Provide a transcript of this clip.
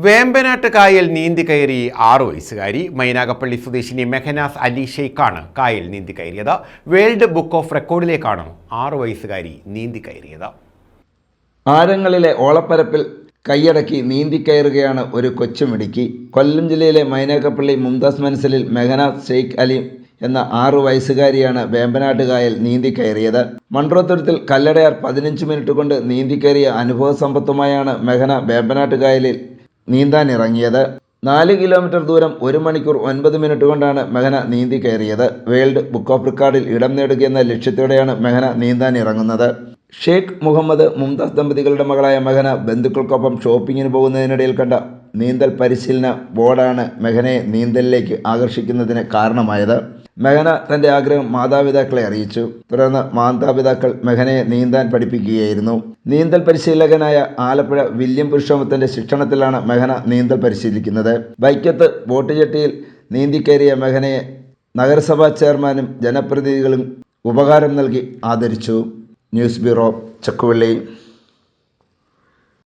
വേമ്പനാട്ട് കായൽ നീന്തി കയറി 6 വയസ്സുകാരി മൈനാഗപ്പള്ളി സ്വദേശിനി മെഹനാസ് അലി ഷെയ്ഖാണ് കായൽ നീന്തി കയറിയത്. വേൾഡ് ബുക്ക് ഓഫ് റെക്കോർഡിലേക്കാണ് 6 വയസ്സുകാരി നീന്തി കയറിയത്. ആരങ്ങളിലെ ഓളപ്പരപ്പിൽ കൈയടക്കി നീന്തിക്കയറുകയാണ് ഒരു കൊച്ചുമിടുക്കി. കൊല്ലം ജില്ലയിലെ മൈനാഗപ്പള്ളി മുംതാസ് മനസ്സിലിൽ മെഹനാസ് ഷെയ്ഖ് അലി എന്ന 6 വയസ്സുകാരിയാണ് വേമ്പനാട്ട് കായൽ നീന്തിക്കയറിയത്. മൺട്രോത്തുരുത്തിൽ കല്ലടയാർ 15 മിനിറ്റ് കൊണ്ട് നീന്തിക്കയറിയ അനുഭവ സമ്പത്തുമായാണ് മെഹന വേമ്പനാട്ട് കായലിൽ നീന്താനിറങ്ങിയത്. 4 കിലോമീറ്റർ ദൂരം 1 മണിക്കൂർ 9 മിനിറ്റ് കൊണ്ടാണ് മെഹന നീന്തി കയറിയത്. വേൾഡ് ബുക്ക് ഓഫ് റെക്കോർഡിൽ ഇടം നേടുകയെന്ന ലക്ഷ്യത്തോടെയാണ് മെഹന നീന്താനിറങ്ങുന്നത്. ഷെയ്ഖ് മുഹമ്മദ് മുംതാസ് ദമ്പതികളുടെ മകളായ മെഹന ബന്ധുക്കൾക്കൊപ്പം ഷോപ്പിങ്ങിന് പോകുന്നതിനിടയിൽ കണ്ട നീന്തൽ പരിശീലന ബോർഡാണ് മെഹനയെ നീന്തലിലേക്ക് ആകർഷിക്കുന്നതിന് കാരണമായത്. മെഹന തൻ്റെ ആഗ്രഹം മാതാപിതാക്കളെ അറിയിച്ചു. തുടർന്ന് മാതാപിതാക്കൾ മെഹനയെ നീന്താൻ പഠിപ്പിക്കുകയായിരുന്നു. നീന്തൽ പരിശീലകനായ ആലപ്പുഴ വില്യം പുരുഷോത്തമന്റെ ശിക്ഷണത്തിലാണ് മെഹന നീന്തൽ പരിശീലിക്കുന്നത്. വൈക്കത്ത് ബോട്ട് ജെട്ടിയിൽ നീന്തിക്കയറിയ മെഹനയെ നഗരസഭാ ചെയർമാനും ജനപ്രതിനിധികളും ഉപഹാരം നൽകി ആദരിച്ചു. News bureau, Chakkuvalli.